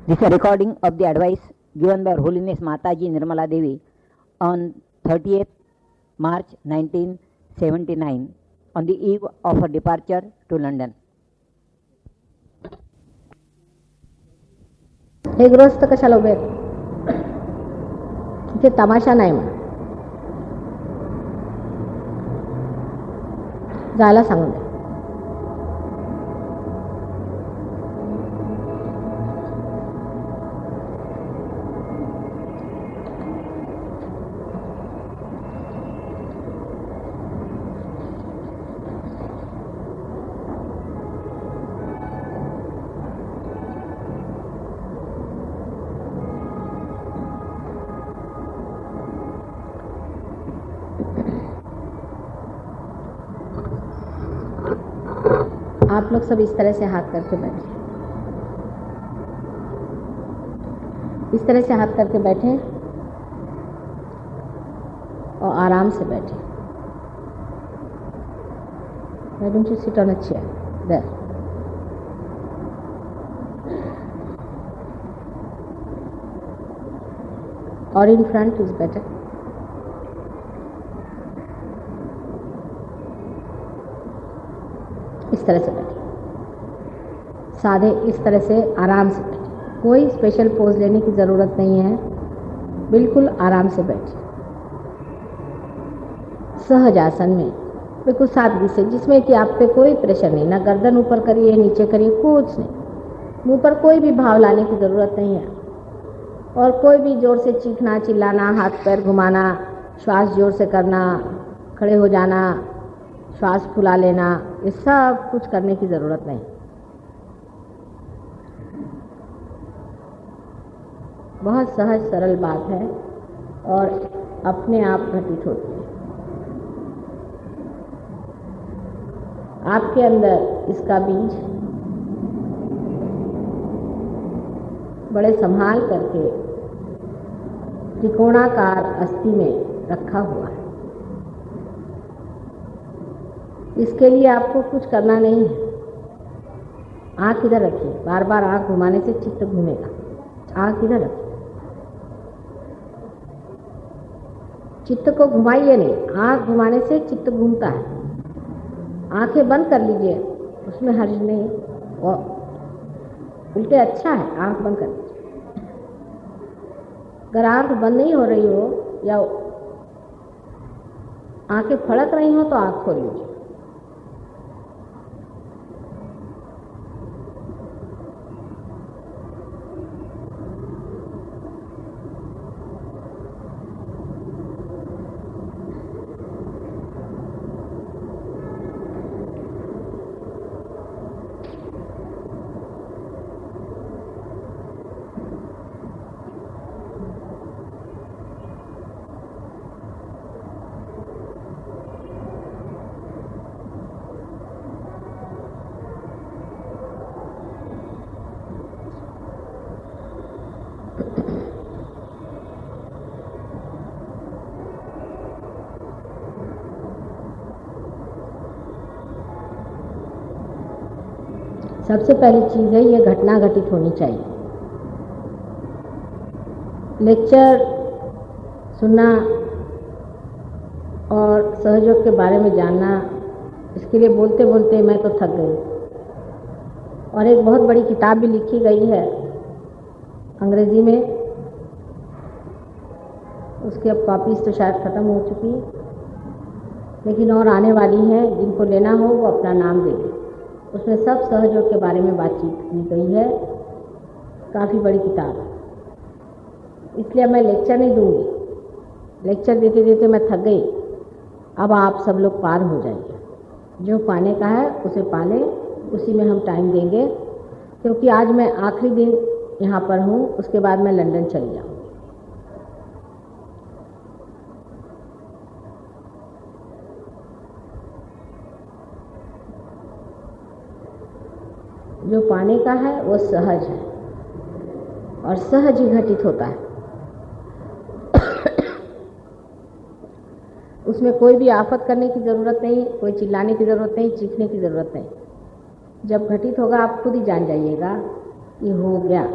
This is a recording of the advice given by Her Holiness Mataji Nirmala Devi on 30th March 1979 on the eve of her departure to London. हे गृहस्थ कशाला उभे आहेत? इथे तमाशा नाही म्हणा, जायला सांगून द्या. आप लोग सब इस तरह से हाथ करके बैठे, इस तरह से हाथ करके बैठे और आराम से बैठे. Why don't you sit on a chair? There. Or in front is better. इस तरह से बैठे, सादे इस तरह से आराम से बैठे. कोई स्पेशल पोज लेने की ज़रूरत नहीं है, बिल्कुल आराम से बैठे सहज आसन में, बिल्कुल सादगी से, जिसमें कि आप पे कोई प्रेशर नहीं, ना गर्दन ऊपर करिए नीचे करिए, कुछ नहीं. मुंह पर कोई भी भाव लाने की ज़रूरत नहीं है और कोई भी जोर से चीखना चिल्लाना, हाथ पैर घुमाना, श्वास जोर से करना, खड़े हो जाना, श्वास फुला लेना, ये सब कुछ करने की ज़रूरत नहीं. बहुत सहज सरल बात है और अपने आप घटित होती है. आपके अंदर इसका बीज बड़े संभाल करके त्रिकोणाकार अस्थि में रखा हुआ है. इसके लिए आपको कुछ करना नहीं है. आँख इधर रखिए, बार बार आँख घुमाने से चित्त घूमेगा. आँख इधर रखिए, चित्त को घुमाइए नहीं, आँख घुमाने से चित्त घूमता है. आँखें बंद कर लीजिए, उसमें हर्ज नहीं, और उल्टे अच्छा है आँख बंद कर लीजिए. अगर आँख बंद नहीं हो रही हो या आँखें फड़क रही हो तो आँख खोल लीजिए. सबसे पहली चीज़ है, ये घटना घटित होनी चाहिए. लेक्चर सुनना और सहयोग के बारे में जानना, इसके लिए बोलते बोलते मैं तो थक गई. और एक बहुत बड़ी किताब भी लिखी गई है अंग्रेज़ी में, उसकी अब कॉपीज़ तो शायद ख़त्म हो चुकी, लेकिन और आने वाली हैं. जिनको लेना हो वो अपना नाम देंगे. उसमें सब सहयोग के बारे में बातचीत की गई है. काफ़ी बड़ी किताब है, इसलिए मैं लेक्चर नहीं दूंगी. लेक्चर देते देते मैं थक गई. अब आप सब लोग पार हो जाइए. जो पाने का है उसे पालें, उसी में हम टाइम देंगे, क्योंकि आज मैं आखिरी दिन यहाँ पर हूँ, उसके बाद मैं लंदन चली जाऊँ. जो पाने का है वो सहज है और सहज ही घटित होता है. उसमें कोई भी आफत करने की ज़रूरत नहीं, कोई चिल्लाने की ज़रूरत नहीं, चीखने की ज़रूरत नहीं. जब घटित होगा आप खुद ही जान जाइएगा कि हो गया,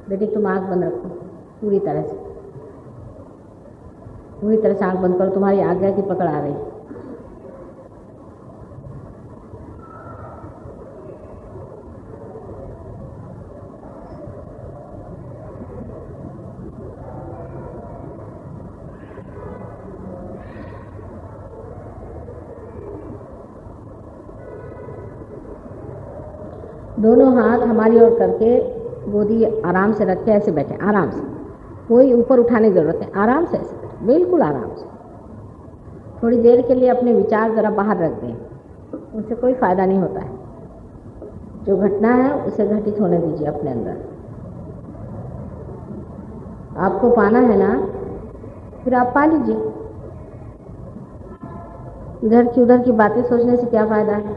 बेटी तुम आँख बंद रखो पूरी तरह से आँख बंद करो, तुम्हारी आज्ञा की पकड़ आ रही। दोनों हाथ हमारी ओर करके गोदी आराम से रख के ऐसे बैठे, आराम से, कोई ऊपर उठाने की जरूरत नहीं, आराम से ऐसे बैठे, बिल्कुल आराम से। थोड़ी देर के लिए अपने विचार ज़रा बाहर रख दें, उनसे कोई फ़ायदा नहीं होता है। जो घटना है उसे घटित होने दीजिए अपने अंदर। आपको पाना है ना, फिर आप पा लीजिए। इधर की उधर की बातें सोचने से क्या फ़ायदा है।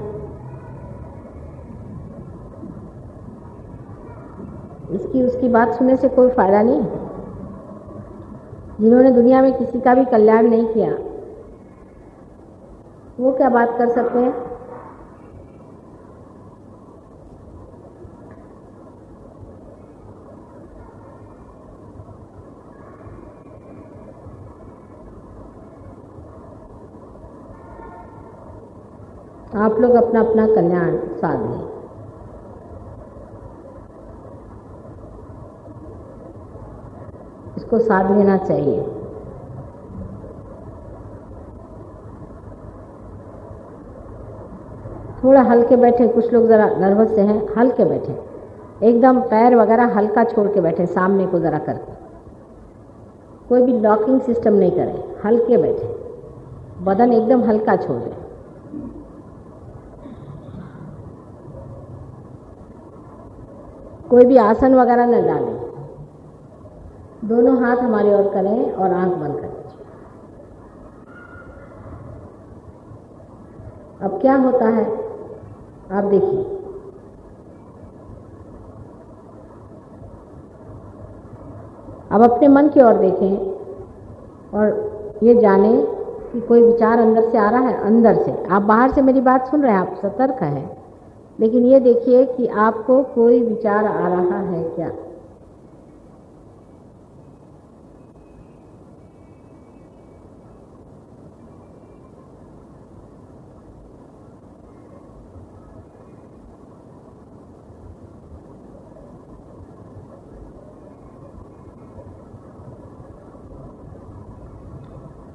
इसकी उसकी बात सुनने से कोई फ़ायदा नहीं। जिन्होंने दुनिया में किसी का भी कल्याण नहीं किया, वो क्या बात कर सकते हैं। आप लोग अपना अपना कल्याण साध लें। इसको साध लेना चाहिए। थोड़ा हल्के बैठे, कुछ लोग ज़रा नर्वस से हैं, हल्के बैठे, एकदम पैर वगैरह हल्का छोड़ के बैठे, सामने को ज़रा करके, कोई भी लॉकिंग सिस्टम नहीं करें, हल्के बैठे, बदन एकदम हल्का छोड़ दें। कोई भी आसन वगैरह न डालें। दोनों हाथ हमारी ओर करें और आंख बंद कर दीजिए। अब क्या होता है आप देखिए। अब अपने मन की ओर देखें और ये जानें कि कोई विचार अंदर से आ रहा है, अंदर से। आप बाहर से मेरी बात सुन रहे हैं, आप सतर्क हैं, लेकिन ये देखिए कि आपको कोई विचार आ रहा है क्या।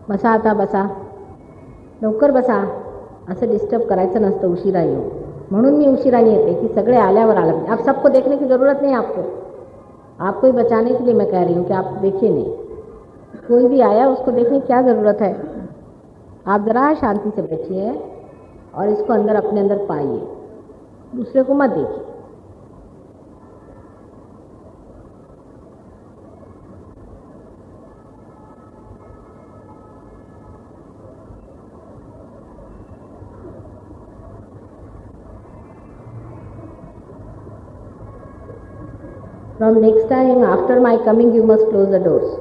बसा आता बसा, लवकर बसा, असं डिस्टर्ब करायचं नसतं उशिरा येऊ। म्हणून मी उशिराने येते कि सगळे आल्यावर आलं। आप सबको देखने की ज़रूरत नहीं। आपको ही बचाने के लिए मैं कह रही हूँ कि आप देखिए नहीं। कोई भी आया उसको देखने की क्या ज़रूरत है। आप ज़रा शांति से बैठिए और इसको अंदर अपने अंदर पाइए, दूसरे को मत देखिए। From next time, after my coming, you must close the doors.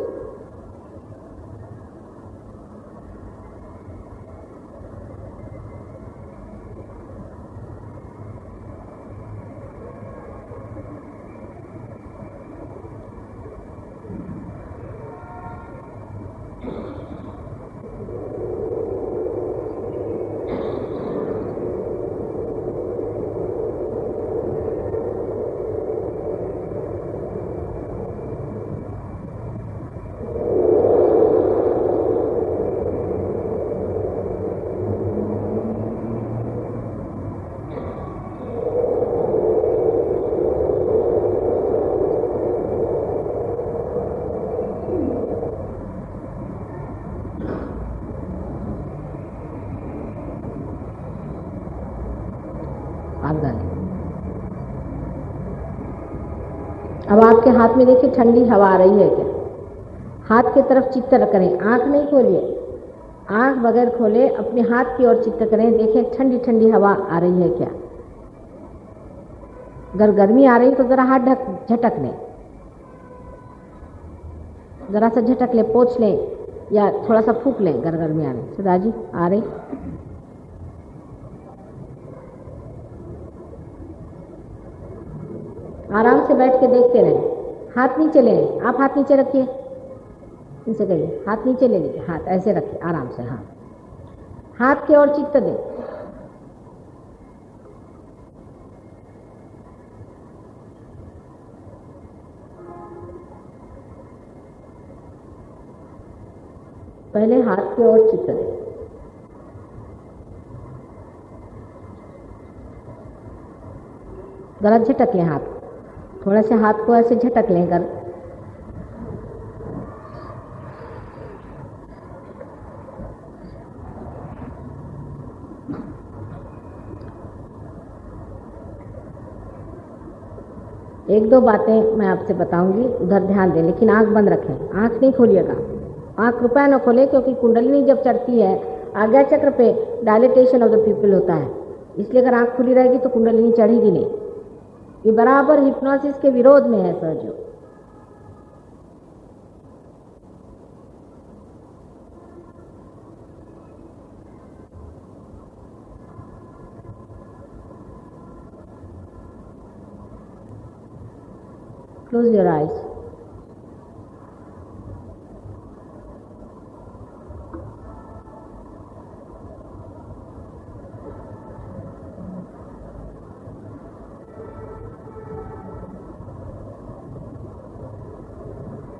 अब आपके हाथ में देखिए ठंडी हवा आ रही है क्या। हाथ की तरफ चित्त करें, आंख नहीं खोलिए, आंख बगैर खोले अपने हाथ की ओर चित्त करें। देखें ठंडी ठंडी हवा आ रही है क्या। अगर गर्मी आ रही तो ज़रा हाथ झटक लें, ज़रा सा झटक लें, पोंछ लें या थोड़ा सा फूंक लें अगर गर्मी आ रही। सुधा जी आ रही। आराम से बैठ के देखते रहें। हाथ नीचे ले लें, आप हाथ नीचे रखिए, इनसे कहिए हाथ नीचे ले लीजिए, हाथ ऐसे रखिए आराम से, हाँ हाथ की ओर चित्त दें। पहले हाथ की ओर चित्त दें। जरा झटक लें हाथ, थोड़ा से हाथ को ऐसे झटक लें कर। एक दो बातें मैं आपसे बताऊंगी, उधर ध्यान दें, लेकिन आंख बंद रखें, आंख नहीं खोलिएगा, आंख कृपया न खोलें, क्योंकि कुंडलिनी जब चढ़ती है आज्ञा चक्र पे डायलिटेशन ऑफ द पीपल होता है, इसलिए अगर आंख खुली रहेगी तो कुंडलिनी चढ़ेगी नहीं। ये बराबर हिप्नोसिस के विरोध में है सहयोग। Close your eyes.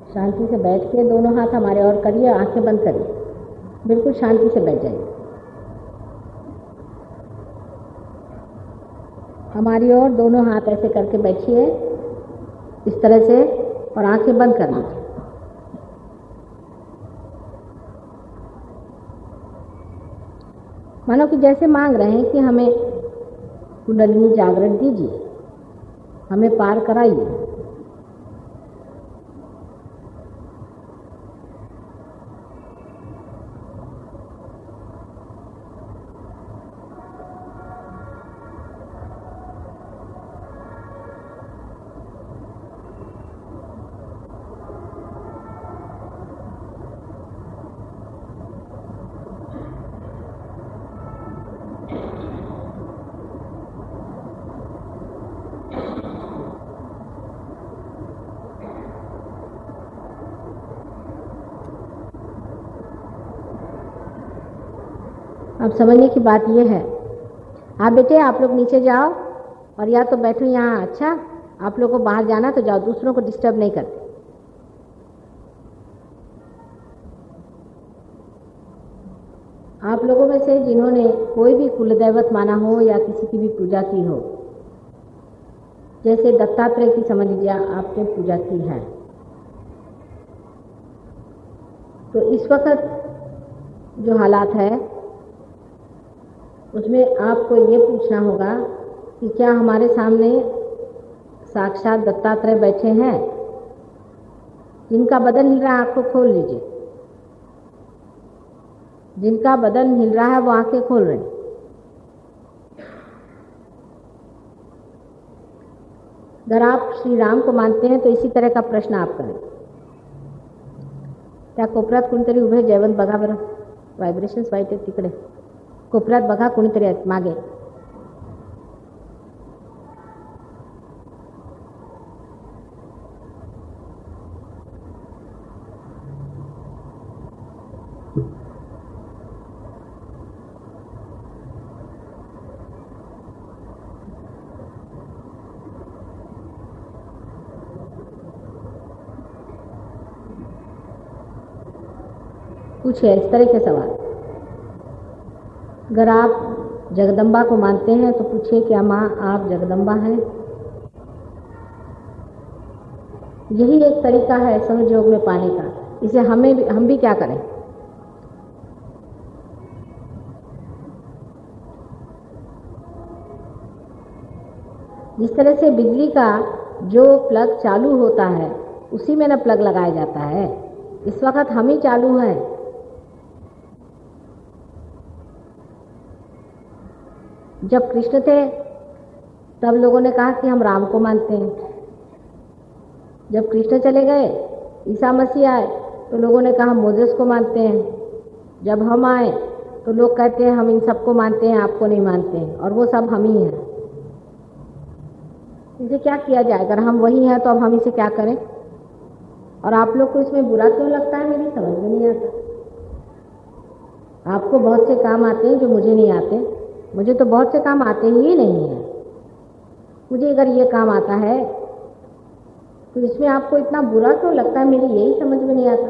शांति से बैठ के दोनों हाथ हमारे और करिए, आंखें बंद करिए, बिल्कुल शांति से बैठ जाइए हमारी ओर। दोनों हाथ ऐसे करके बैठिए इस तरह से, और आंखें बंद कर लीजिए। मानो कि जैसे मांग रहे हैं कि हमें कुंडलिनी जागरण दीजिए, हमें पार कराइए। अब समझने की बात यह है, आप बेटे आप लोग नीचे जाओ, और या तो बैठो यहाँ, अच्छा आप लोग को बाहर जाना तो जाओ, दूसरों को डिस्टर्ब नहीं करते। आप लोगों में से जिन्होंने कोई भी कुलदैवत माना हो या किसी की भी पूजा की हो, जैसे दत्तात्रेय की समझ लीजिए आपने पूजा की है, तो इस वक्त जो हालात है उसमें आपको ये पूछना होगा कि क्या हमारे सामने साक्षात दत्तात्रेय बैठे हैं? जिनका बदन हिल रहा है आंख को खोल लीजिए, जिनका बदन हिल रहा है वो आंखें खोल रहे हैं। अगर आप श्री राम को मानते हैं तो इसी तरह का प्रश्न आप करें, त्या कोपऱ्यात कुणीतरी उभे, जयवंत बघा बरं, व्हायब्रेशन्स वाईट आहेत तिकडे, कोपऱ्यात बघा कुणीतरी आहेत मागे। पूछिए इस तरह के सवाल। अगर आप जगदम्बा को मानते हैं तो पूछिए क्या माँ आप जगदम्बा हैं? यही एक तरीका है सहयोग में पाने का। इसे हम भी क्या करें? जिस तरह से बिजली का जो प्लग चालू होता है उसी में ना प्लग लगाया जाता है। इस वक्त हम ही चालू हैं। जब कृष्ण थे तब लोगों ने कहा कि हम राम को मानते हैं। जब कृष्ण चले गए, ईसा मसीह आए तो लोगों ने कहा हम मोजेस को मानते हैं। जब हम आए तो लोग कहते हैं हम इन सबको मानते हैं, आपको नहीं मानते हैं, और वो सब हम ही हैं। इसे क्या किया जाए? अगर हम वही हैं तो अब हम इसे क्या करें? और आप लोग को इसमें बुरा क्यों लगता है मेरी समझ में नहीं आता। आपको बहुत से काम आते हैं जो मुझे नहीं आते, मुझे तो बहुत से काम आते ही नहीं हैं। मुझे अगर ये काम आता है तो इसमें आपको इतना बुरा क्यों लगता है, मेरी यही समझ में नहीं आता।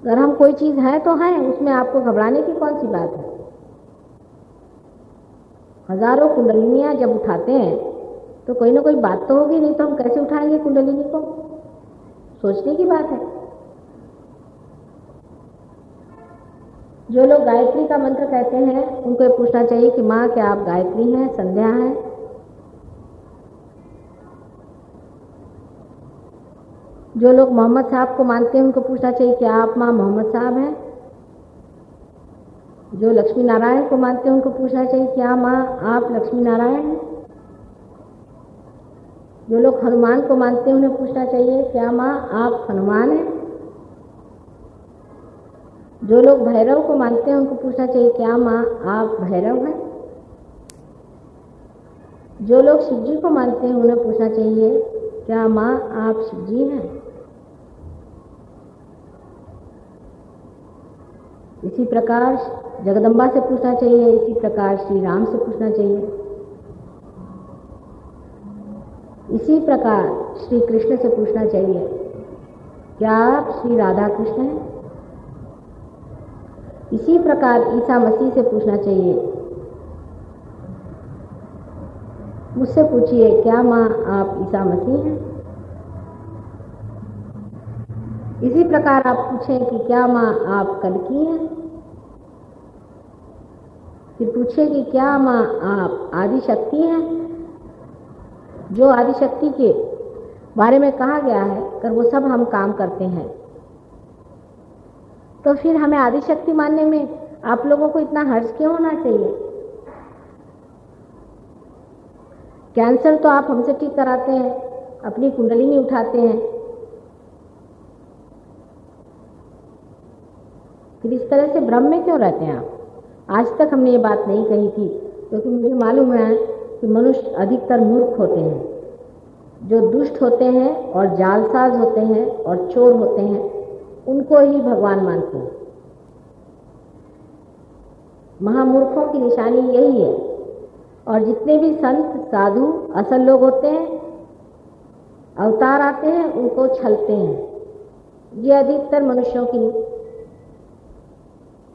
अगर हम कोई चीज़ है तो है, उसमें आपको घबराने की कौन सी बात है। हजारों कुंडलिनियाँ जब उठाते हैं तो कोई ना कोई बात तो होगी, नहीं तो हम कैसे उठाएंगे कुंडलिनी को। सोचने की बात है। जो लोग गायत्री का मंत्र कहते हैं उनको ये पूछना चाहिए कि माँ क्या आप गायत्री हैं, संध्या हैं। जो लोग मोहम्मद साहब को मानते हैं उनको पूछना चाहिए कि आप माँ मोहम्मद साहब हैं। जो लक्ष्मी नारायण को मानते हैं उनको पूछना चाहिए क्या माँ आप लक्ष्मी नारायण हैं। जो लोग हनुमान को मानते हैं उन्हें पूछना चाहिए क्या माँ आप हनुमान हैं। जो लोग भैरव को मानते हैं उनको पूछना चाहिए क्या माँ आप भैरव हैं। जो लोग शिव जी को मानते हैं उन्हें पूछना चाहिए क्या माँ आप शिव जी हैं। इसी प्रकार जगदम्बा से पूछना चाहिए, इसी प्रकार श्री राम से पूछना चाहिए, इसी प्रकार श्री कृष्ण से पूछना चाहिए क्या आप श्री राधा कृष्ण हैं। इसी प्रकार ईसा मसीह से पूछना चाहिए, मुझसे पूछिए क्या माँ आप ईसा मसीह हैं। इसी प्रकार आप पूछें कि क्या माँ आप कल्कि हैं। फिर पूछिए कि क्या माँ आप आदिशक्ति हैं। जो आदिशक्ति के बारे में कहा गया है अगर वो सब हम काम करते हैं तो फिर हमें आदिशक्ति मानने में आप लोगों को इतना हर्ष क्यों होना चाहिए। कैंसर तो आप हमसे ठीक कराते हैं, अपनी कुंडलिनी उठाते हैं, फिर इस तरह से भ्रम में क्यों रहते हैं आप। आज तक हमने ये बात नहीं कही थी क्योंकि मुझे मालूम है कि मनुष्य अधिकतर मूर्ख होते हैं, जो दुष्ट होते हैं और जालसाज होते हैं और चोर होते हैं, उनको ही भगवान मानते हैं। महामूर्खों की निशानी यही है। और जितने भी संत साधु असल लोग होते हैं, अवतार आते हैं, उनको छलते हैं। ये अधिकतर मनुष्यों की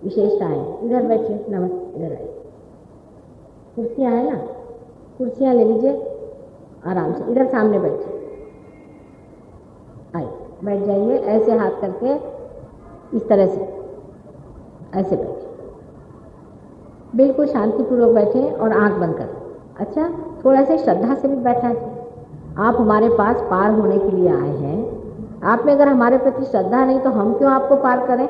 विशेषता है। इधर बैठिए, नमस्ते, इधर आइए। कुर्सियाँ हैं ना, कुर्सियाँ ले लीजिए आराम से, इधर सामने बैठिए। आइए बैठ जाइए, ऐसे हाथ करके इस तरह से ऐसे बैठिए, बिल्कुल शांतिपूर्वक बैठे और आंख बंद करें। अच्छा, थोड़ा सा श्रद्धा से भी बैठा है। आप हमारे पास पार होने के लिए आए हैं, आप में अगर हमारे प्रति श्रद्धा नहीं तो हम क्यों आपको पार करें।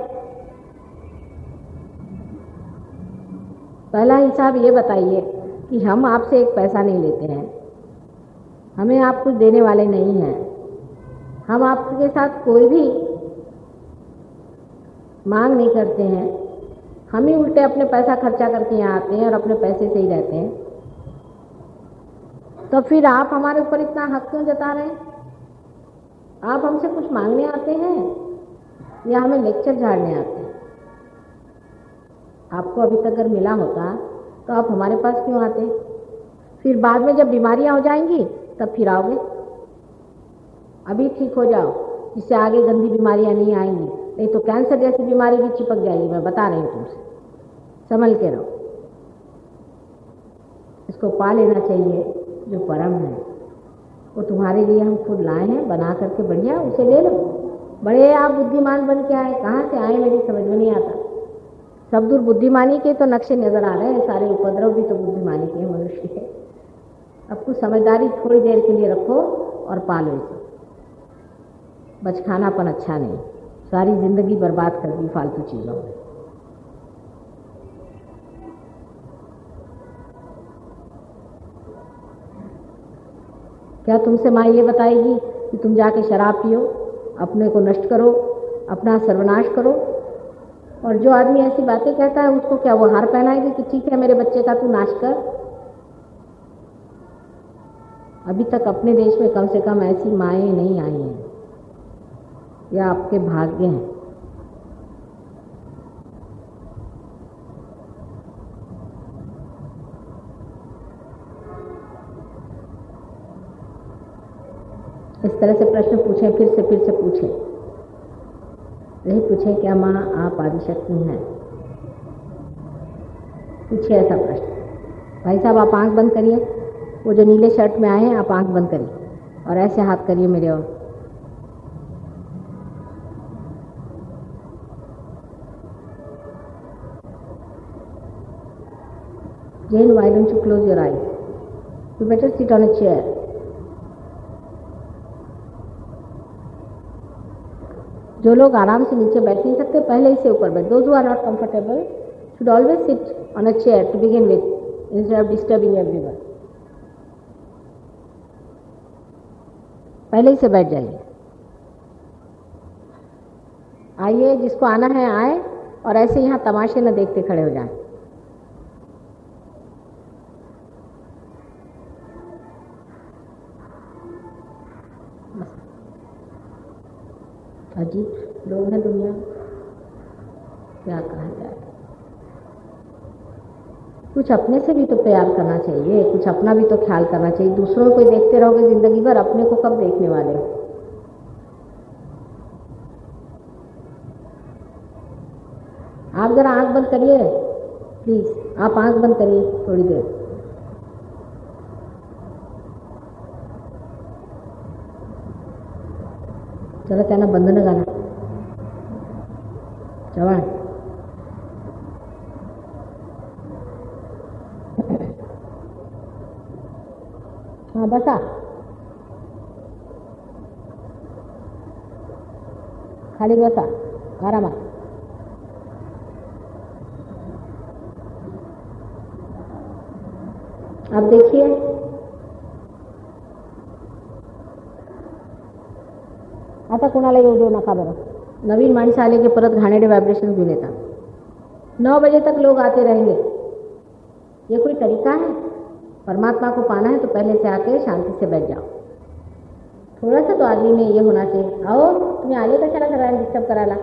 पहला हिसाब ये बताइए कि हम आपसे एक पैसा नहीं लेते हैं, हमें आप कुछ देने वाले नहीं हैं, हम आपके साथ कोई भी मांग नहीं करते हैं, हम ही उल्टे अपने पैसा खर्चा करके यहाँ आते हैं और अपने पैसे से ही रहते हैं। तो फिर आप हमारे ऊपर इतना हक क्यों जता रहे हैं। आप हमसे कुछ मांगने आते हैं या हमें लेक्चर झाड़ने आते हैं। आपको अभी तक अगर मिला होता तो आप हमारे पास क्यों आते। फिर बाद में जब बीमारियां हो जाएंगी तब फिर आओगे। अभी ठीक हो जाओ जिससे आगे गंदी बीमारियां नहीं आएंगी, नहीं तो कैंसर जैसी बीमारी भी चिपक जाएगी। मैं बता रही हूँ तुमसे, संभल के रहो। इसको पा लेना चाहिए जो परम है, वो तुम्हारे लिए हम खुद लाए हैं बना करके, बढ़िया उसे ले लो। बड़े आप बुद्धिमान बन के आए, कहाँ से आए मेरी समझ में नहीं आता। सब दूर बुद्धिमानी के तो नक्शे नजर आ रहे हैं, सारे उपद्रव भी तो बुद्धिमानी के मनुष्य के। अब कुछ समझदारी थोड़ी देर के लिए रखो और पालो इसे। बचखानापन अच्छा नहीं, सारी जिंदगी बर्बाद कर दी फालतू चीज़ों में। क्या तुमसे माँ ये बताएगी कि तुम जाके शराब पियो, अपने को नष्ट करो, अपना सर्वनाश करो। और जो आदमी ऐसी बातें कहता है उसको क्या वो हार पहनाएगी कि ठीक है मेरे बच्चे का तू नाश कर। अभी तक अपने देश में कम से कम ऐसी माएँ नहीं आई हैं। यह आपके भाग्य हैं। इस तरह से प्रश्न पूछें, फिर से पूछें। यही पूछें, क्या माँ आप आदिशक्ति हैं? पूछिए ऐसा प्रश्न। भाई साहब आप आंख बंद करिए, वो जो नीले शर्ट में आए हैं आप आंख बंद करिए और ऐसे हाथ करिए मेरे ओर। Jane, why don't you close your eyes? You better sit on a chair. जो लोग आराम से नीचे बैठ नहीं सकते पहले ही से ऊपर बैठ। Those who are not comfortable should always sit on a chair to begin with instead of disturbing everyone. पहले ही से बैठ जाइए। आइए, जिसको आना है आए और ऐसे यहाँ तमाशे न देखते खड़े हो जाएं। अजीब लोग हैं दुनिया, क्या कहा जाए। कुछ अपने से भी तो प्यार करना चाहिए, कुछ अपना भी तो ख्याल करना चाहिए। दूसरों को देखते रहोगे जिंदगी भर, अपने को कब देखने वाले हो? आप जरा आंख बंद करिए प्लीज, आप आंख बंद करिए थोड़ी देर। चलो कहना बंद न गाना चवान। हाँ बसा, खाली बसा, आराम। अब देखिए, आता कोणाला येऊ देऊ नका बरं। नवीन माणसं आले की परत घाणेरडे व्हायब्रेशन घेऊन येतात। 9 बजे तक लोग आते रहेंगे, ये कोई तरीका है? परमात्मा को पाना है तो पहले से आके शांति से बैठ जाओ। थोड़ा सा तो आदमी में ये होना चाहिए, आओ तुम्हें आले कशाला करायला डिस्टर्ब करायला।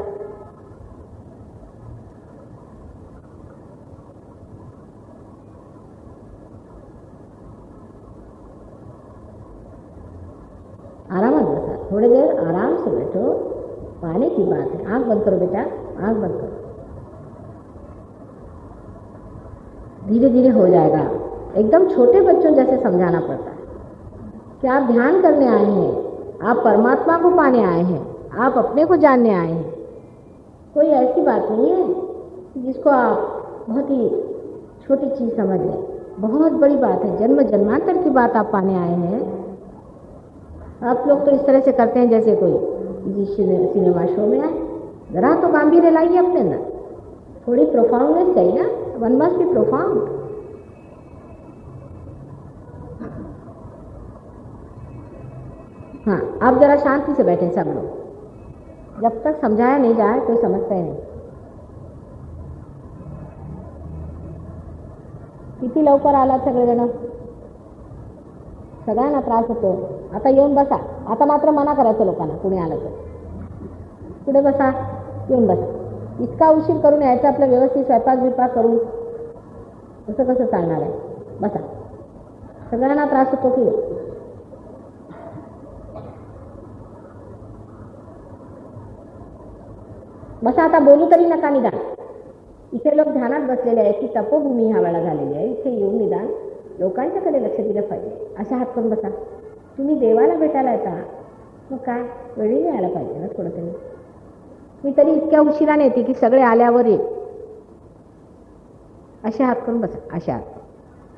आराम से बसा, थोड़ी देर आराम से बैठो, पाने की बात है। आंख बंद करो बेटा, आंख बंद करो, धीरे धीरे हो जाएगा। एकदम छोटे बच्चों जैसे समझाना पड़ता है कि आप ध्यान करने आए हैं, आप परमात्मा को पाने आए हैं, आप अपने को जानने आए हैं। कोई ऐसी बात नहीं है जिसको आप बहुत ही छोटी चीज समझ लें, बहुत बड़ी बात है। जन्म जन्मांतर की बात आप पाने आए हैं। आप लोग तो इस तरह से करते हैं जैसे कोई सिनेमा शो में आए। जरा तो गांभीर्य लाइए अपने अंदर, थोड़ी प्रोफाउंडनेस चाहिए ना, वन मस्ट बी प्रोफाउंड। हाँ, आप जरा शांति से बैठे सब लोग, जब तक समझाया नहीं जाए कोई समझता ही नहीं। किती लवकर आलात सगळेजण, सगळ्यांना त्रास होतो। आता येऊन बसा, आता मात्र मना करायचं लोकांना, कुणी आलं तर पुढे बसा, येऊन बसा। इतका उशीर करून यायचं आपलं व्यवस्थित स्वयंपाक बिपाक करून, असं कसं चालणार आहे? बसा, सगळ्यांना त्रास होतो की। बसा, आता बोलू तरी नका निदान। इथे लोक ध्यानात बसलेले आहेत की तपोभूमी ह्या वेळा झालेली आहे, इथे येऊन निदान लोकांच्याकडे लक्ष दिलं पाहिजे। अशा हात करून बसा। तुम्ही देवाला भेटायला येता, मग काय वेळी यायला पाहिजे ना थोडं तरी। मी तरी इतक्या उशिराने येते की सगळे आल्यावर ये। अशा हात करून बसा, अशा हात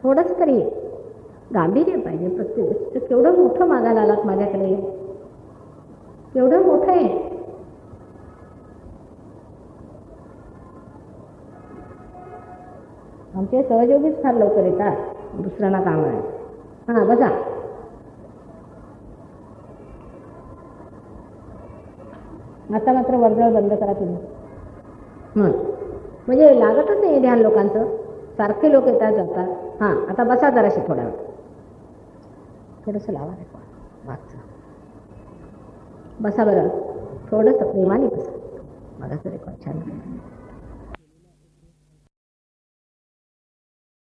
थोडंच तरी गांभीर्य पाहिजे प्रत्येक गोष्ट। केवढं मोठं मागायला आलात माझ्याकडे, केवढं मोठं आहे। आमचे सहयोगीच फार लवकर येतात, दुसऱ्यांना काम आहे। हां बसा, आता मात्र वर्दळ बंद करा तुम्ही। म्हणजे लागतच नाही ध्यान लोकांचं, सारखे लोक येतात जातात। हां आता बसा जराशी थोड्या वेळ। थोडंसं लावा रेकॉर्ड मागचं. बसा बरं, थोडंसं प्रेमाने बसा. मागाचं रेकॉर्ड छान.